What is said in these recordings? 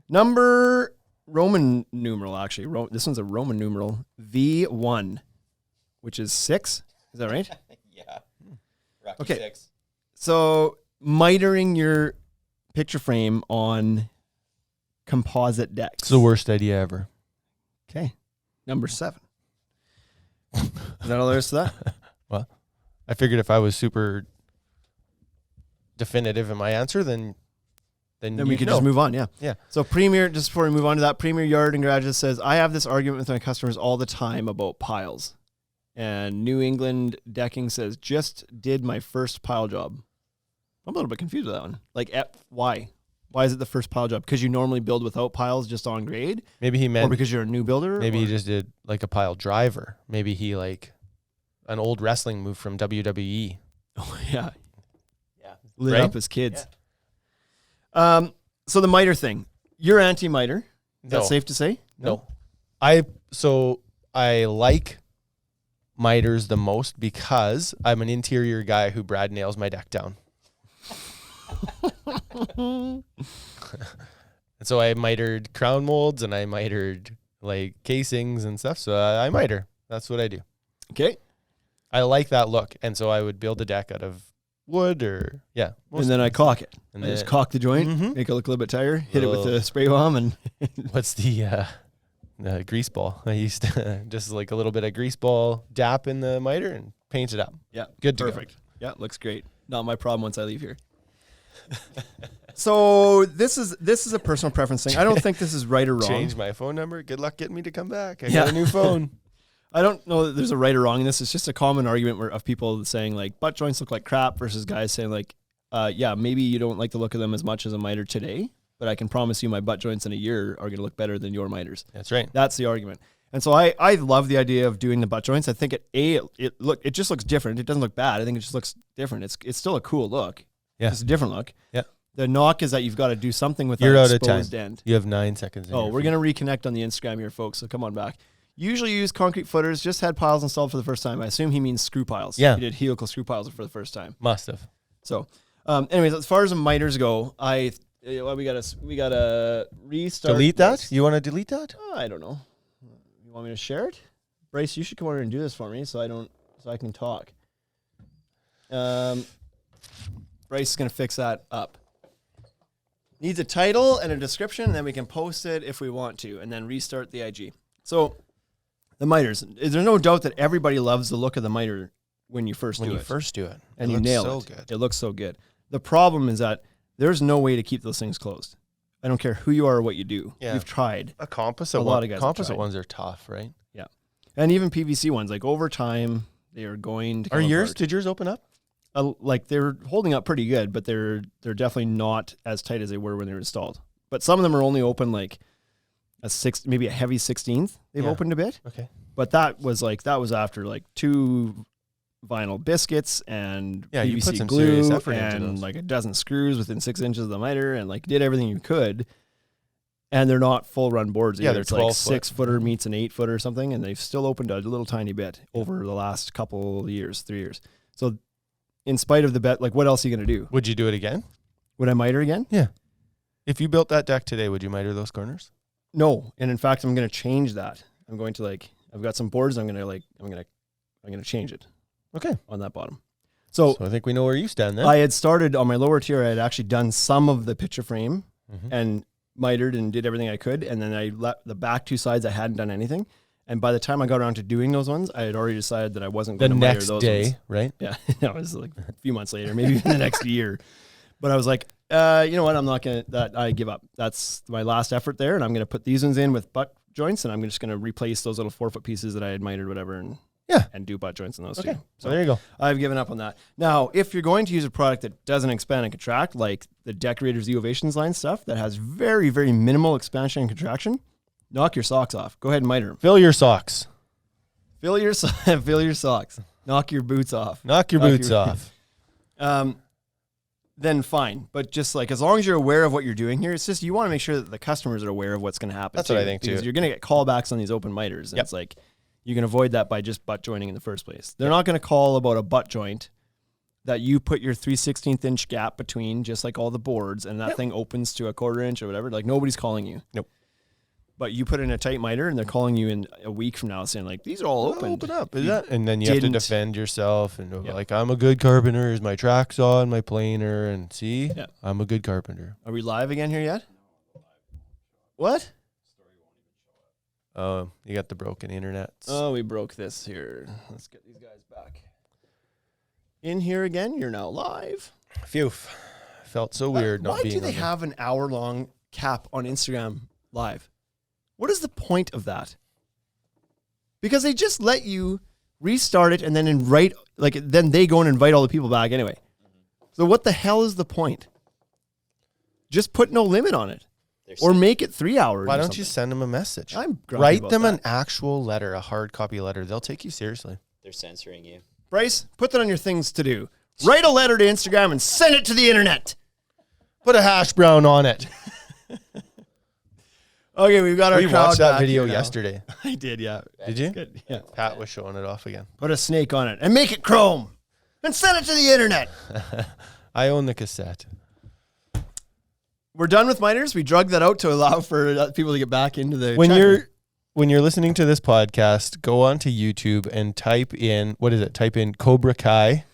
Number Roman numeral, actually. This one's a Roman numeral, V1, which is 6. Is that right? Yeah. Rocky Okay. 6. So mitering your picture frame on composite decks. It's the worst idea ever. Okay. Number 7. Is that all there is to that? Well, I figured if I was super definitive in my answer, then we could just move on, yeah. Yeah. So Premier, just before we move on to that, Premier Yard and Garages says, I have this argument with my customers all the time about piles. And New England Decking says, just did my first pile job. I'm a little bit confused with that one. Like, why? Why is it the first pile job? Because you normally build without piles just on grade? Maybe he meant... Or because you're a new builder? Maybe he just did like a pile driver. Maybe he like an old wrestling move from WWE. Oh, yeah. Yeah. Lit Right? up as kids. Yeah. So the miter thing. You're anti-miter. Is that safe to say? No. I like miters the most because I'm an interior guy who Brad nails my deck down. And so I mitered crown molds and I mitered like casings and stuff. So I miter. That's what I do. Okay. I like that look. And so I would build a deck out of wood or, yeah. And then I caulk it. And I then- just caulk the joint, Mhm. make it look a little bit tighter, hit it with the spray bomb, and What's the grease ball? I used to just like a little bit of grease ball dap in the miter and paint it up. yeah, Good to go. perfect. Yeah, looks great. Not my problem once I leave here. So this is a personal preference thing. I don't think this is right or wrong. Change my phone number. Good luck getting me to come back. I Yeah. got a new phone. I don't know that there's a right or wrong in this. It's just a common argument of people saying like butt joints look like crap versus guys saying like, yeah, maybe you don't like the look of them as much as a miter today, but I can promise you my butt joints in a year are going to look better than your miters. That's right. That's the argument. And so I love the idea of doing the butt joints. I think it just looks different. It doesn't look bad. I think it just looks different. It's still a cool look. Yeah. It's a different look. Yeah. The knock is that you've got to do something with You're that out of time. exposed end. You have 9 seconds. Oh, we're going to reconnect on the Instagram here, folks. So come on back. Usually use concrete footers. Just had piles installed for the first time. I assume he means screw piles. Yeah. He did helical screw piles for the first time. Must have. So, anyways, as far as the miters go, we gotta restart. Delete that? this. You want to delete that? I don't know. You want me to share it? Bryce, you should come over and do this for me so I can talk. Bryce is gonna fix that up. Needs a title and a description, and then we can post it if we want to, and then restart the IG. So, the miters. Is there no doubt that everybody loves the look of the miter when you first do it? And you nail it. Good. It looks so good. The problem is that there's no way to keep those things closed. I don't care who you are or what you do. Yeah. You've tried. A composite A lot of guys have composite tried. ones are tough, right? Yeah. And even PVC ones, like over time, they are going to Are come yours? apart. Did yours open up? Like they're holding up pretty good, but they're definitely not as tight as they were when they were installed. But some of them are only open like maybe a heavy 16th. They've Yeah. opened a bit. Okay. But that was after like 2 vinyl biscuits and Yeah, you PVC put some serious glue effort into and those. like a dozen screws within 6 inches of the miter and like did everything you could. And they're not full run boards. Yeah, either. they're It's like 12 foot. 6-footer meets an 8-footer or something, and they've still opened a little tiny bit over the last couple of years, 3 years. So, in spite of the bet, like what else are you going to do? Would you do it again? Would I miter again? Yeah. If you built that deck today, would you miter those corners? No. And in fact, I'm going to change that. I'm going to I've got some boards. I'm going to change it. Okay. On that bottom. So I think we know where you stand then. I had started on my lower tier. I had actually done some of the picture frame Mhm. and mitered and did everything I could. And then I let the back 2 sides, I hadn't done anything. And by the time I got around to doing those ones, I had already decided that I wasn't the going to miter next those day, ones. right? Yeah. No, it was like a few months later, maybe even the next year. But I was like, you know what? I'm not going to, I give up. That's my last effort there. And I'm going to put these ones in with butt joints, and I'm just going to replace those little 4-foot pieces that I had mitered, whatever, and do butt joints in those Okay. too. So there you go. I've given up on that. Now, if you're going to use a product that doesn't expand and contract, like the Decorators The Ovations line stuff that has very, very minimal expansion and contraction, knock your socks off. Go ahead and miter them. Fill your socks. Fill your socks. Knock your boots off. Knock your boots off. Then fine. But just like as long as you're aware of what you're doing here, it's just you want to make sure that the customers are aware of what's going to happen. That's what I think, too. Because you're going to get callbacks on these open miters. And Yep. it's like you can avoid that by just butt joining in the first place. They're not going to call about a butt joint that you put your 3/16 inch gap between, just like all the boards, and that thing opens to a 1/4 inch or whatever. Like nobody's calling you. Nope. But you put in a tight miter, and they're calling you in a week from now, saying like, "These are all open. Open up." And then you have to didn't. defend yourself and like, I'm a good carpenter. Is my tracks on my planer? And see, Yeah. I'm a good carpenter. Are we live again here yet? What? Oh, you got the broken internet. Oh, we broke this here. Let's get these guys back in here again. You're now live. Phew. Felt so weird not Why being do they on there. have an hour-long cap on Instagram Live? What is the point of that? Because they just let you restart it and then then they go and invite all the people back anyway. So what the hell is the point? Just put no limit on it. Or make it 3 hours. Why don't you send them a message? I'm grumpy Write about them that. an actual letter, a hard copy letter. They'll take you seriously. They're censoring you. Bryce, put that on your things to do. Write a letter to Instagram and send it to the internet. Put a hash brown on it. Okay, we've got our We crowd watched that back video here now. yesterday. I did, yeah. Did you? Good. Yeah. Pat was showing it off again. Put a snake on it and make it chrome and send it to the internet. I own the cassette. We're done with miters. We drug that out to allow for people to get back into the When chat room. you're listening to this podcast, go onto YouTube and type in, what is it? Type in Cobra Kai.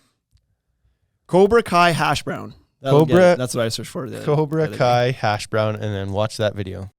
Cobra Kai hash brown. That'll get it. That's what I searched for. Cobra Kai hash brown, and then watch that video.